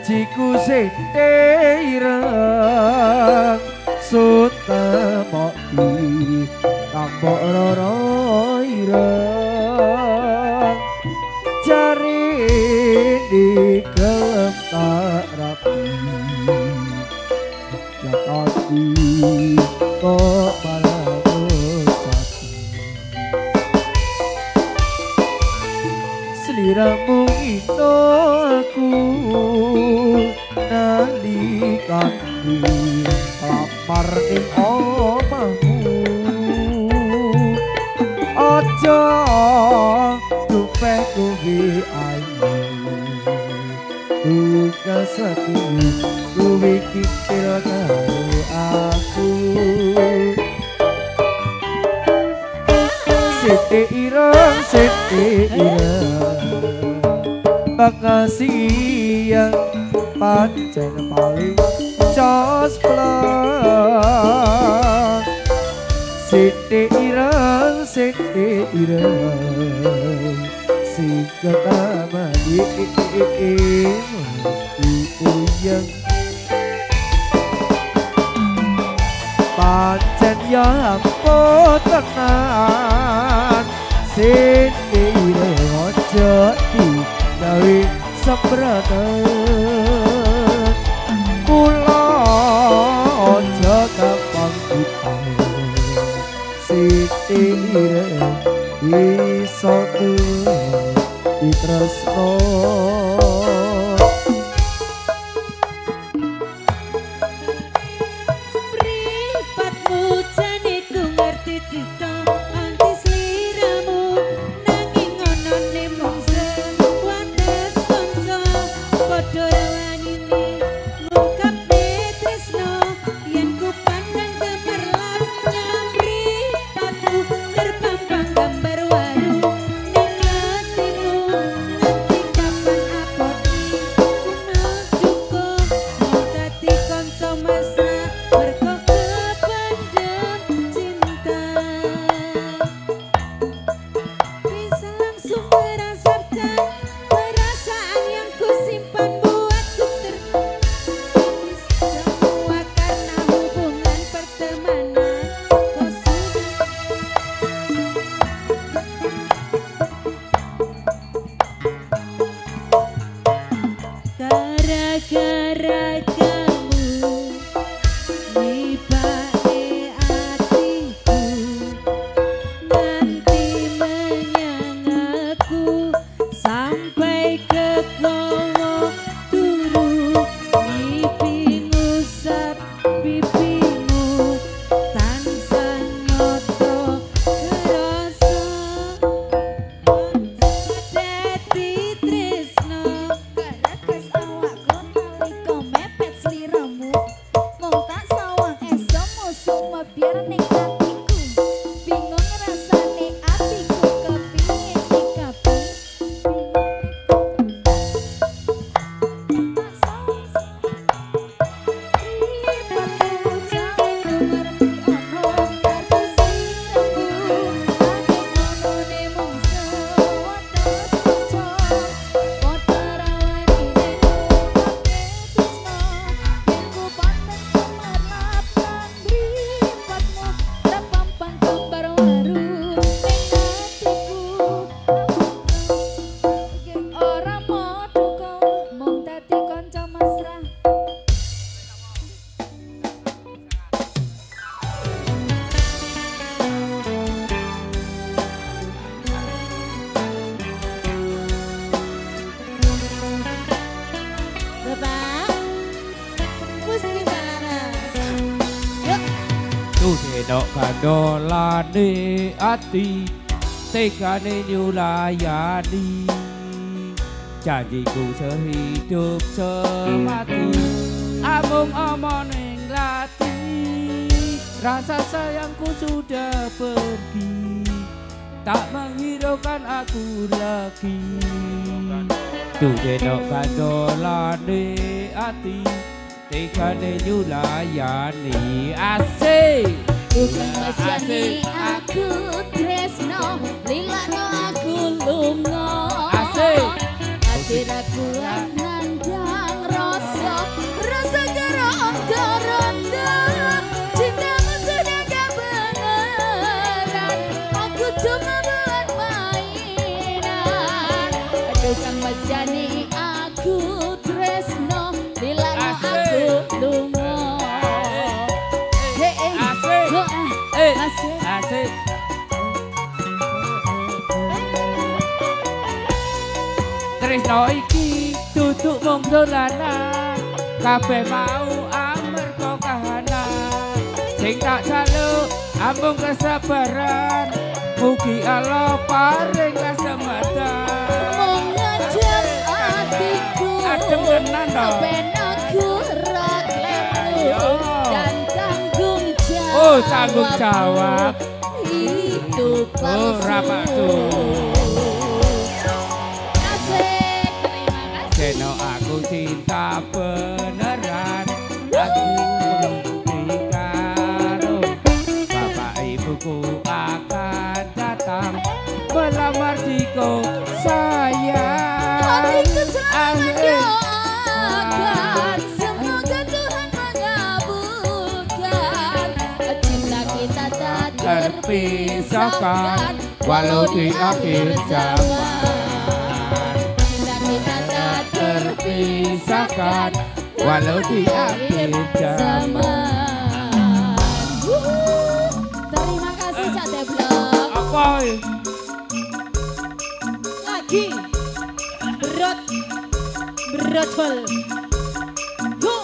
Jiku sente ireng sutemoki kampok roro ireng cari di kelem tak rapi yakati kok malah berjati seliramu itu aku nalikani lapar ing omahmu aja dupeh kuwi ayu buka sati kuwi kitil karo aku siti ireng makasih yang pancen paling cosplang siti ireng sing ketama di uyang pancen ya ampun tenan siti ireng ojo digawe sembratan kula aja gampang siti ireng iso ditresno Denok kandolane ati tekane nyulayani janjiku sehidup semati amung omong ning lati rasa sayangku sudah pergi tak menghiraukan aku lagi tuh denok kandolane ati tekane nyulayani asik bukan mesjani aku tresno lilakno aku lunga asik hatiku nandang rasa karo ronda cintamu sudah gak beneran aku cuma buat mainan aduh kang mesjani aku tresno lilakno aku lunga asik tresno iki duduk mung dolanan kabeh mau amarga kahanan sing tak jaluk amung kesabaran mugi Allah paring kasematan mung ngajak hatiku adem tenan to ben aku raklemu dan tanggung jawab oh tanggung jawab hidup palsu rapatu asik terima kasih Seno aku cinta beneran aku karo bapak ibuku akan datang melamar diku sayang hatiku selalu mendoakan semoga Tuhan mengabulkan cinta kita tak terpisahkan walau di akhir zaman cinta kita tak terpisahkan walau di akhir zaman terima kasih Cak Deblok apa lagi berat full go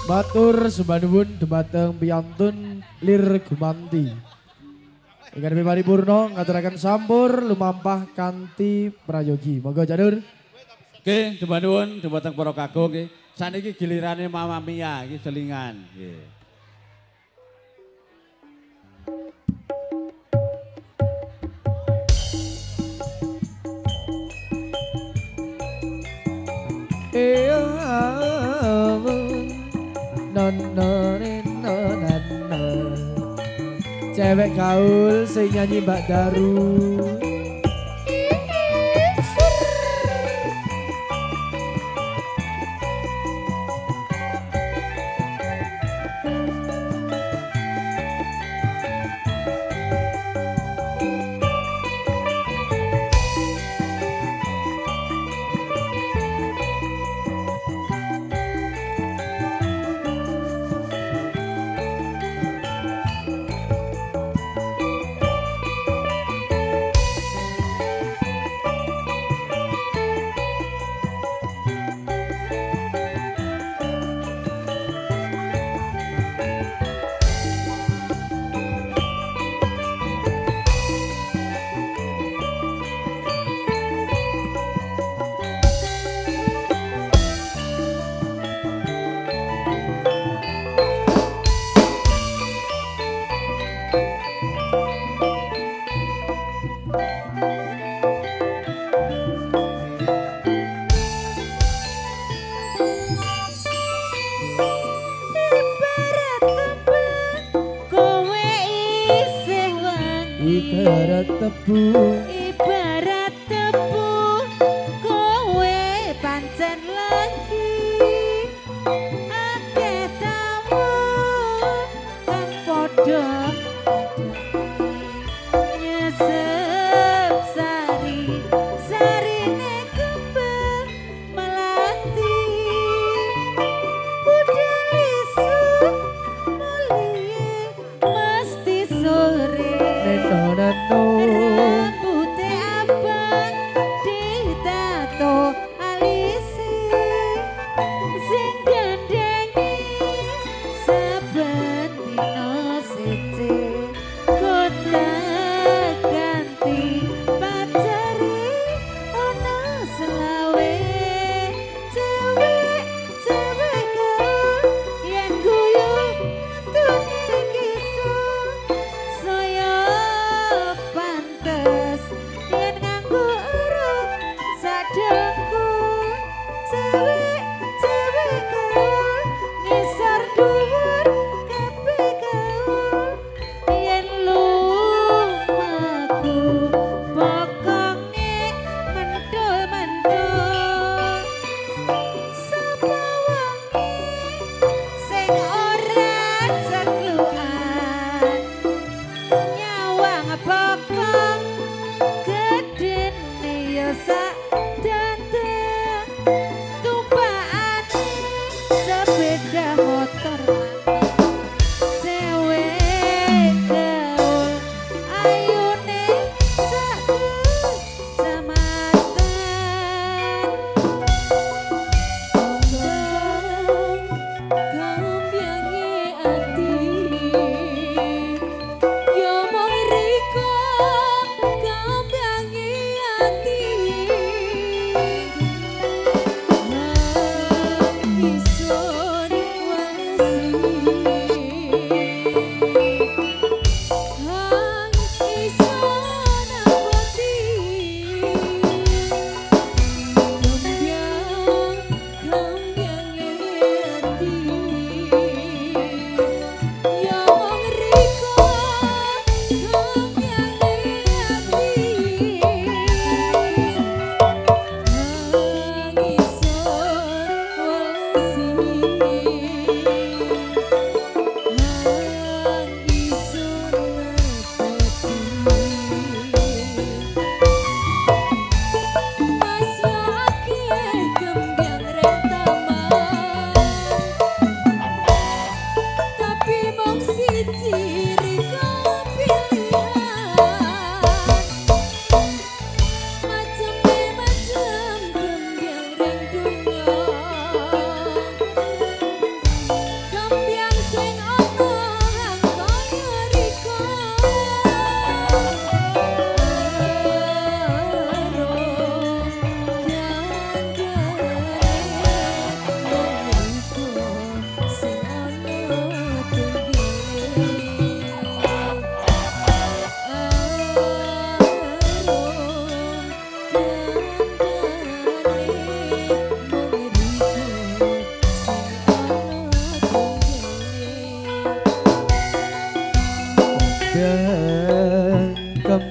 Matur sembah nuwun dumateng piyantun Lir Gumanti. Ingkang paripurna ngaturaken sampur lumampah kanthi prayogi. Monggo Janur. Oke, jembar nuwun dumateng para kakung nggih. Saniki gilirane Mama Mia iki selingan nggih. Cewek gaul sing nyanyi Mbak Daru. Ibarat tebu, ibarat tebu, kowe pancen lagi akeh tamu kang padha nyesep sari sarine kembang melati budal isu mulie mesti sore. Rambute abang ditato alise sing gandengi saben dina siji kota ganti pacare ana selawe cewek gaul yen guyu dunia kisah saya pantes yen nganggo urung sadengku cewek gaul ngisor dhuwur kabeh gaul yen lumaku pokoke mentul-mentul sapa wonge sing ora ceklukan nyawang bokong gedene ya sak dandeng tumpakane sepeda motor cewek gaul ayune sak kecamatan Gambyange ati yo mong riko gambyange ati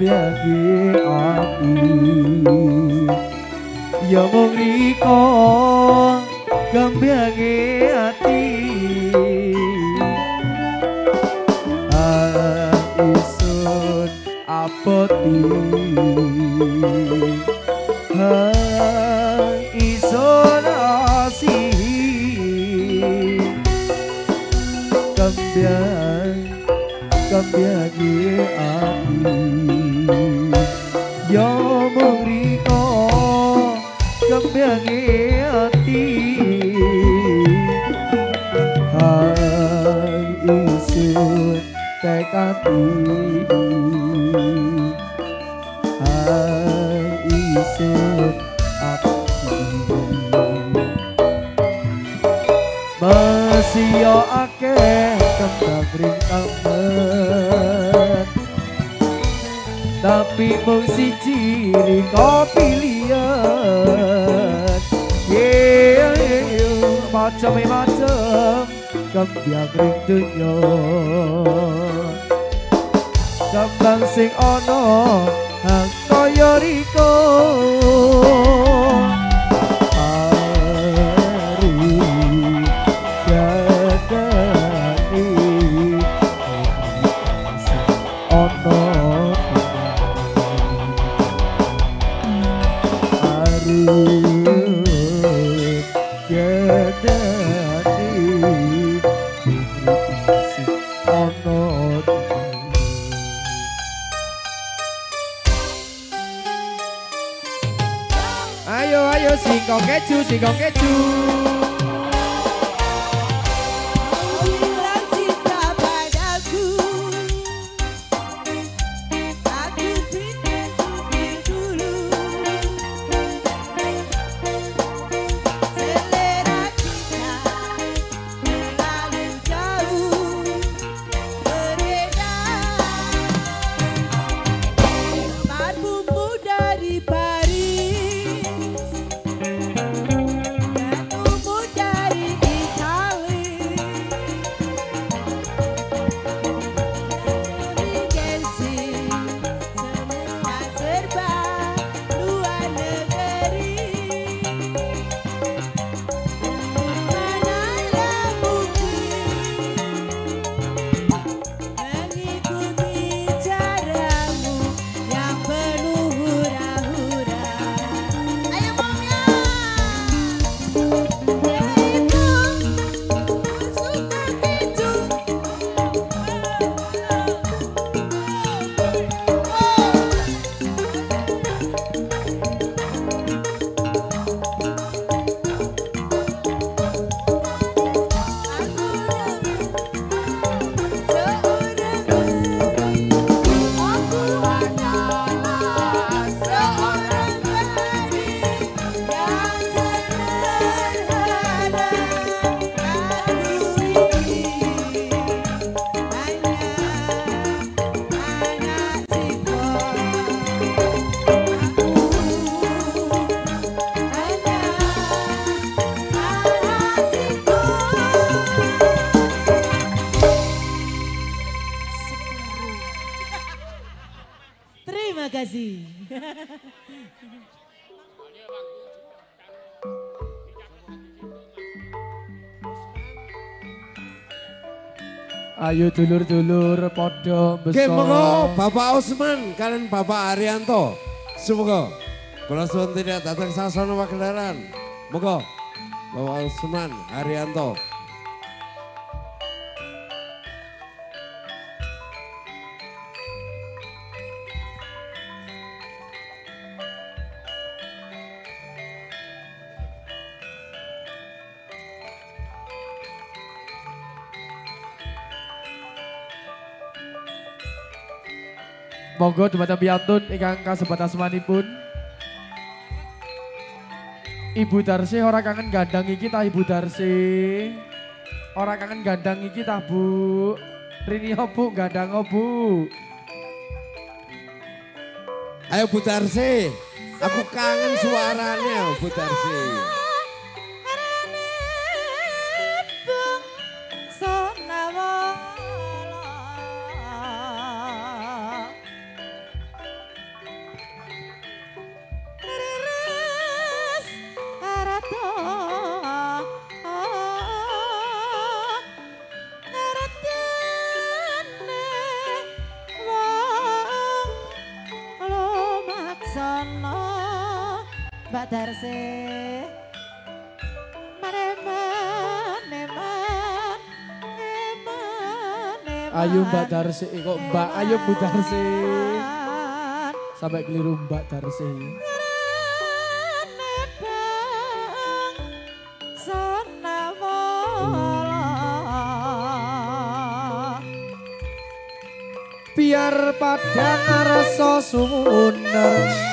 kembyangi ati ya mung riko kembyangi ati isun apoti isun asih kembyangi ati ya mung riko kembyangi ati isun tekati isun ati masih yo akeh kembang rintangan tapi mung siji riko pilihan macam-macam kembang ring dunya kembang sing ana hang kaya riko Ayo singkong keju Bilang cinta padaku, aku pikir dulu. Selera kita terlalu jauh berbeda. Parfummu dari Paris, jatuhmu dari Itali. Gengsi, semua serba luar negeri. Manalah mungkin mengikuti caramu yang penuh hura-hura. Ayo Momnya, itu suka keju. Terima kasih. ayo dulur-dulur podo Oke, monggo besok Bapak Usman kalian Bapak Arianto. Semoga kula suwun tidak datang sasana kendaraan. Monggo Bapak Usman Arianto. monggo dumateng piyantun ingkang kasebat asmanipun Ibu Darsi ora kangen gandang iki ta Ibu Darsi ora kangen gandang iki ta Bu Rini Bu gandang Bu Ayo Bu Darsi, aku kangen suaranya Bu Darsi. Ayo Mbak Darsi, kok Mbak, ayo Bu Darsi. Sampai keliru Mbak Darsi. Biar padang rasa suner.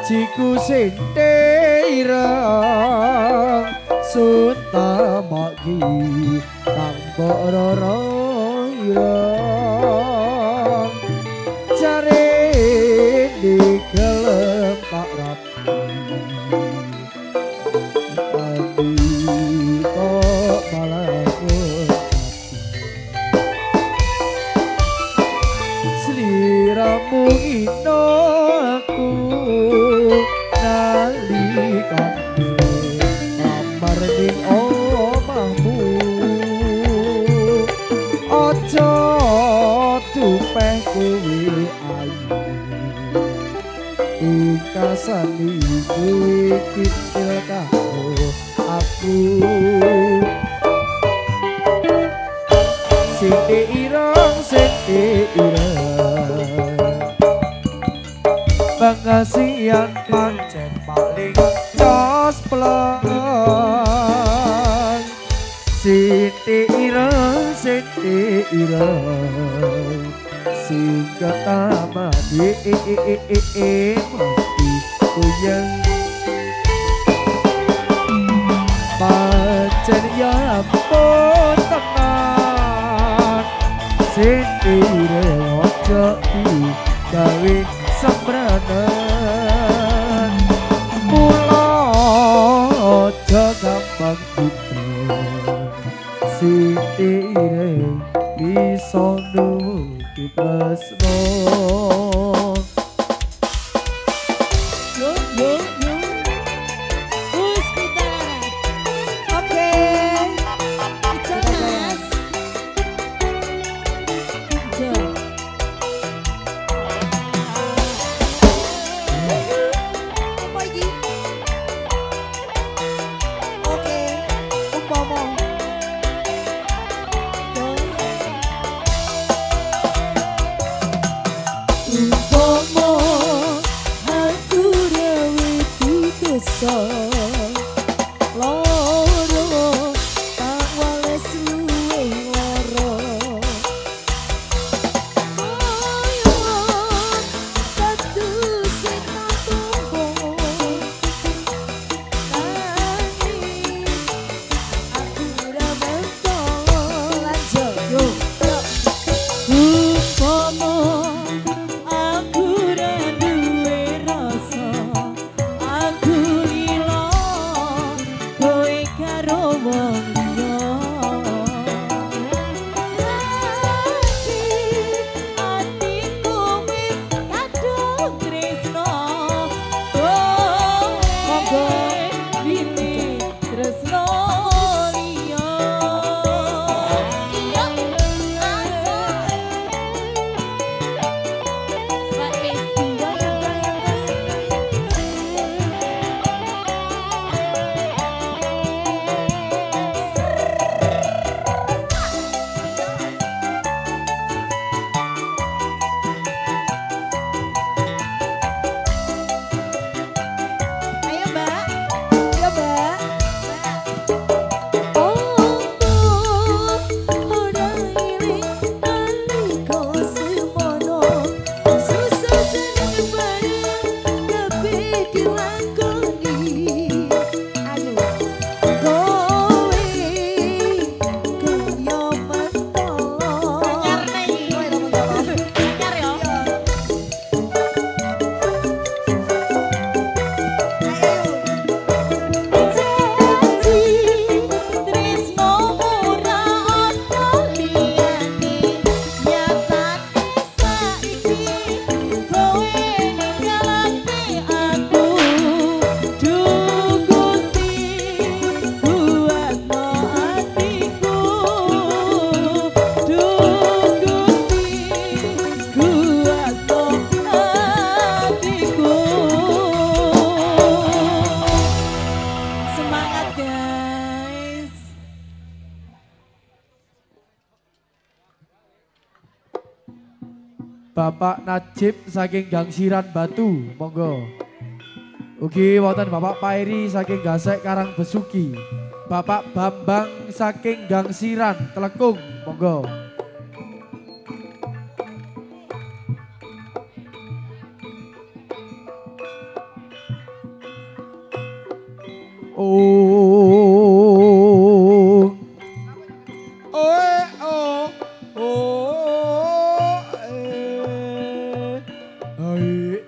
Jiku sintirang sutamaki kang bororo irang jare di kelem tak rapi adi kok malah sliramu ino aku nalikane kamar ning omahmu aja tupeh kowe ayu pungkasane kowe kitil karo Sing ireng sing ireng pengasihan pancen paling cospleng Siti ireng sing ketama mesti kuyang pancen ya pun tenan Siti ireng ojo gawe sembranan mula ojo gampang Siti ireng bisa nuwuhi tresno Yo yo yo. Wis kita laras. Oke. Ijo Mas. Ijo. Apa iki? Oke. Umpama. Umpama aku rewe dosa loro tak wales luwe lara koyo dadu sing tumbuh nanging aku ora mentol lanjut yo umpama aku ora duwe rasa aku lilo kowe karo wong liya atiku wis kadung tresno kowe wini tresno liya iya asal Ayo Mbak, ya Mbak. Ora iling nalika semono susah seneng bareng kabeh dilakoni. Aduh, kowe kaya mentolo. Anyar nih, kowe lho mentolo. Anyar ya. Tresno ora ana liyane nyatane saiki kowe ninggalake aku duh Gusti kuatno atiku duh Gusti kuatno atiku semangat guys. Bapak Najib saking Gangsiran Batu, monggo. Ugi wonten Bapak Pairi saking Gasek Karang Besuki. Bapak Bambang saking Gangsiran Telekung, monggo. Oh. Hai.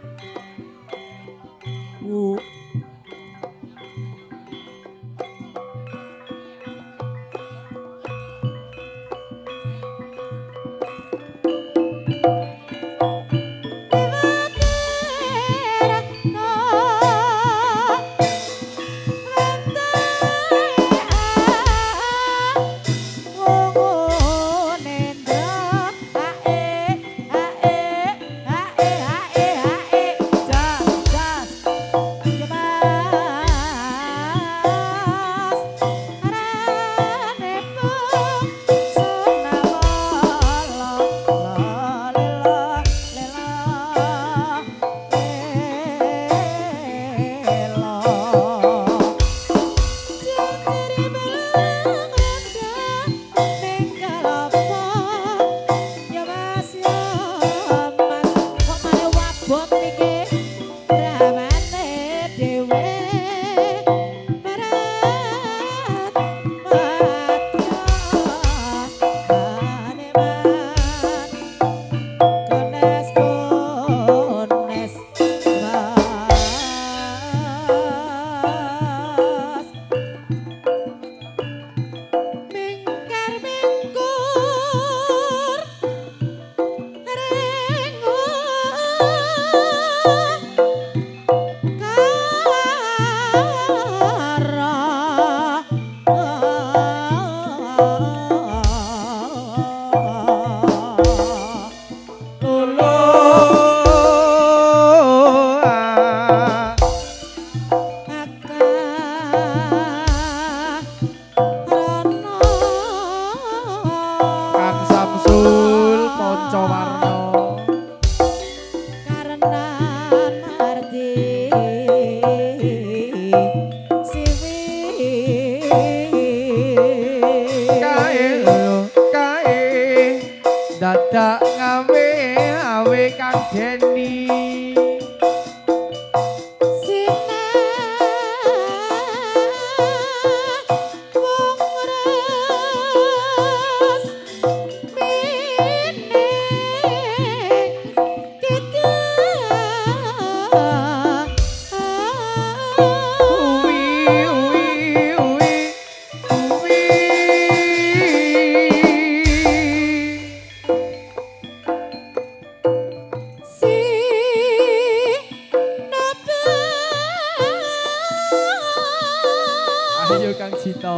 bobot iki rawane dhewe berat madya aneman kones kones mas mingkar mingkur Kang Samsul Pancawarna karenan marti siwi kae dadak ngawe awe Kang Deni Ayo Kang Cito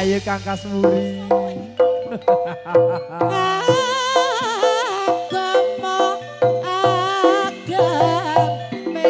Ayo Kang Kasmuri agama agame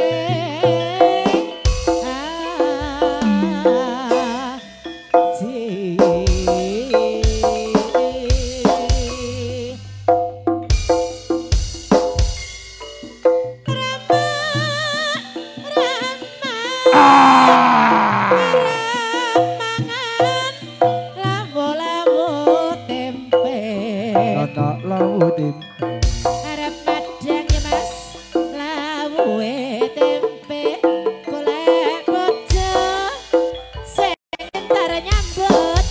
Ana lawu tempe arep padang ya Mas lawuhe tempe golek bojo sing entar nyambut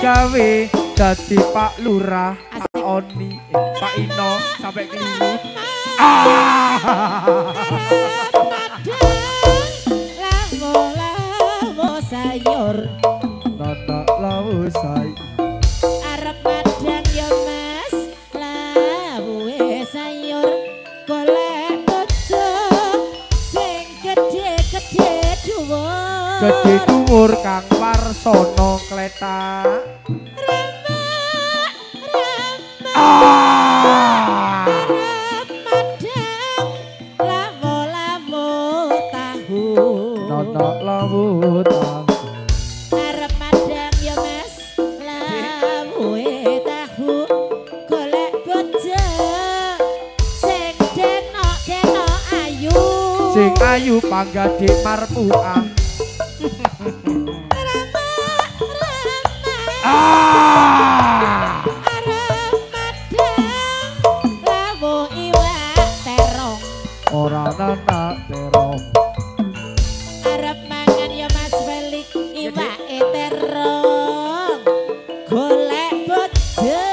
gawe dadi Pak Lurah Pak Oni Pak Ino sampai keliru lawo sayur Ana lawu sayur arep padang ya Mas lawuhe sayur golek bojo sing gedhe-gedhe dhuwur gede dhuwur Kang Warsono Kletak Ana lawu tahu arep madang ya Mas lawuhe tahu golek bojo sing denok-denok ayu sing ayu panggadhe marpuah arep madang lawuh iwak terong ora ana terong arep mangan ya Mas Belik iwake terong golek bojo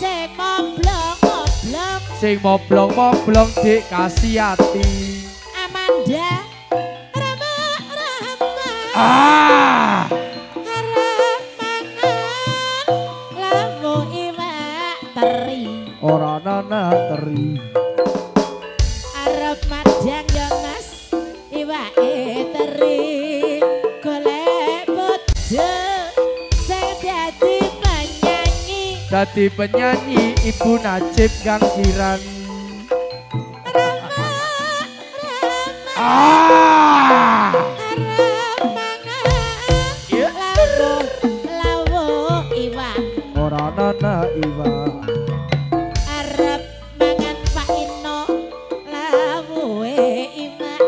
sing moblong-moblong Sing moblong-moblong dik kasih hati. Amanda Rama Ah! arep mangan lamu iwak teri Ora ana teri. arep madang ya Mas iwake teri golek bojo sing dadi penyanyi Dadi penyanyi Ibu Najib Gangsiran. Ah! arep mangan lawu iwak Ora ana iwak. arep mangan Pak Ino lawuhe iwak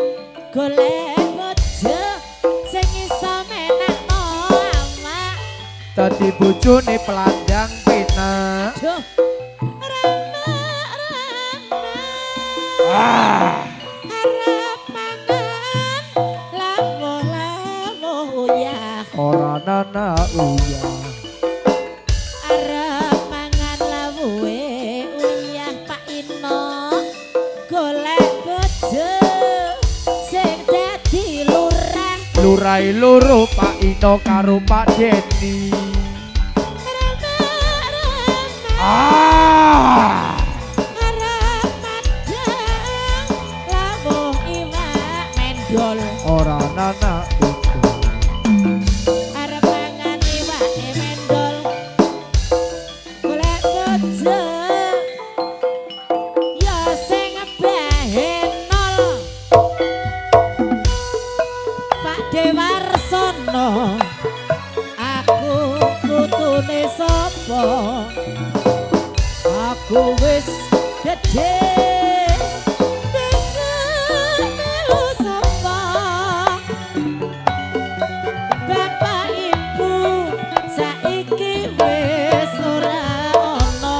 golek bojo sing iso menakno awak Dadi bojone pelandang penak. duh Rama Ah! arep mangan lawu uyah Ora ana uyah. arep mangan lawuhe uyah Pak Ino golek bojo sing dadi lurah Lurai loro Pak Ino karo Pak Deni. Ah! arep madang lawuh iwak mendol Ora ana itu. arep mangan iwake mendol golek bojo ya sing bahe nol Pak Dewarsono aku putune sapa aku wis gedhe bisa melu sapa Bapak Ibu saiki wis ora ana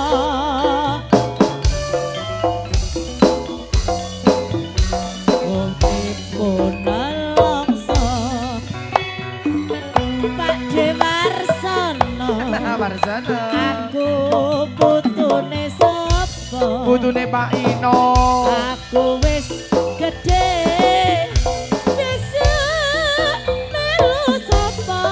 wong dipun nelongso Pak Dewarsono Warsana. aku putune sapa Putune Pak Ino. aku wis gedhe bisa melu sapa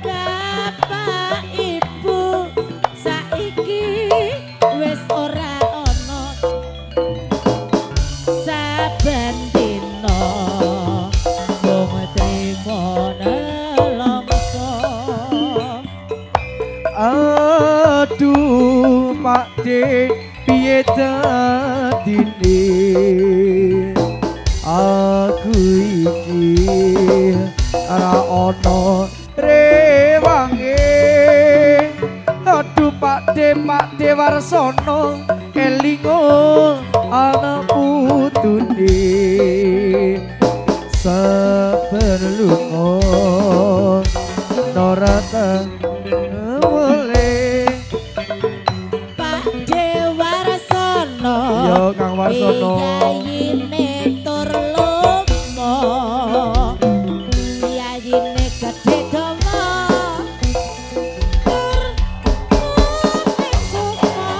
Bapak Ibu saiki wis ora ana saben dina mung trimo nelongso Aduh Pak D piye dadine aku iki ora ana rewange. Aduh Pak D Warsono elingo ana putune saben lunga norata boleh. Pak Dewarsono Yo Kang Warsono. yayine tur lomo yayine gedhe dawa tur ning sofa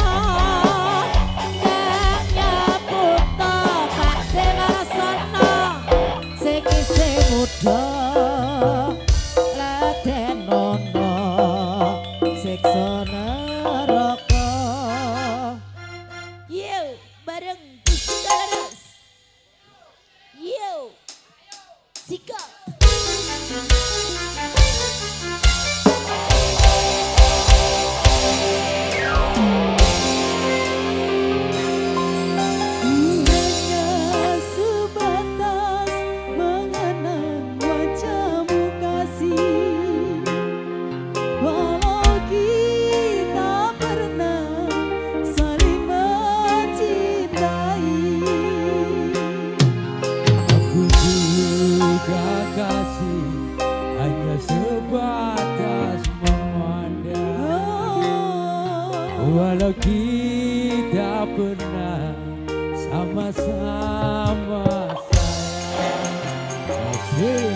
kang nyaputa Pak Dewarsono sing isih muda ladenono siksa neraka yo bareng Gustaros yo sikap hanya sebatas mengenang wajahmu kasih walau kita pernah saling mencintai Aku juga kasih hanya sebatas memandang walau kita pernah sama-sama sayang. Asik.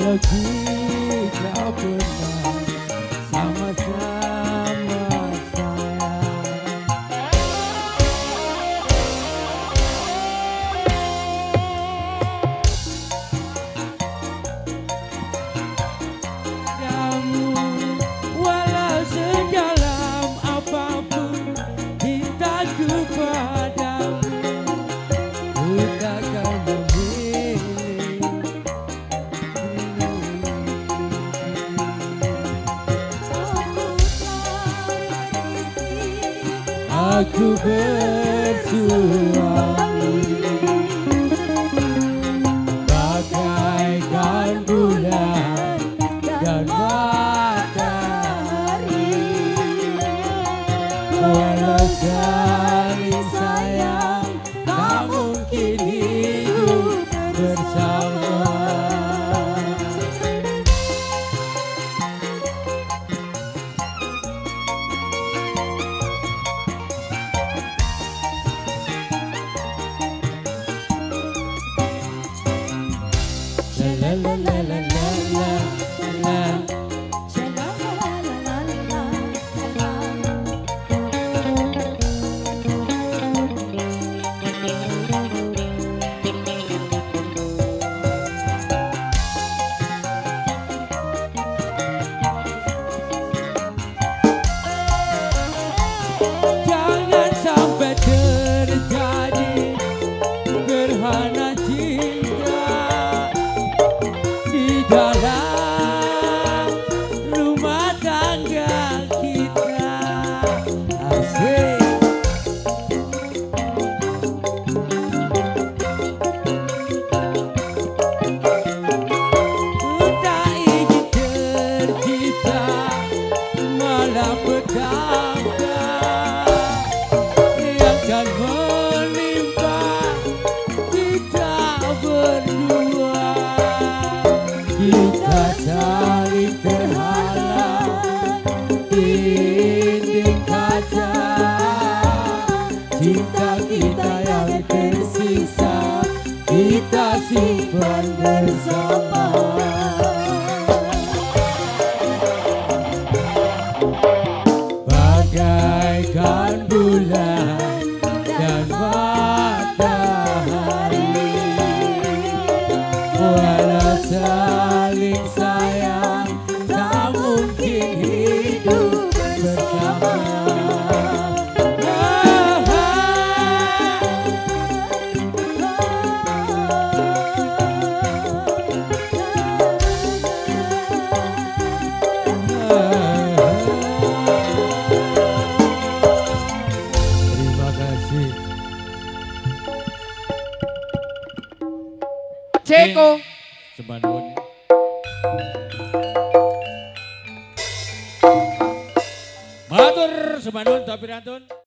Walau kita pernah sama-sama sayang. Kamu walau sedalam apapun cintaku padamu, ku takkan memilih. Aku bersuami bagaikan bulan dan matahari, walau saling sayang tak mungkin hidup bersama. La la la la la la la. Jangan sampai terjadi gerhana cinta di dalam rumah tangga kita. Asik. Ku tak ingin tercipta malapetaka yang akan menimpa kita berdua. Kita saling terhalang dinding kaca, cinta kita yang tersisa kita simpan bersama. Bagaikan bulan dan matahari, walau saling sayang tak mungkin hidup bersama. Terima kasih. Ceko. Sebanun. Matur sebanun tapi rantun.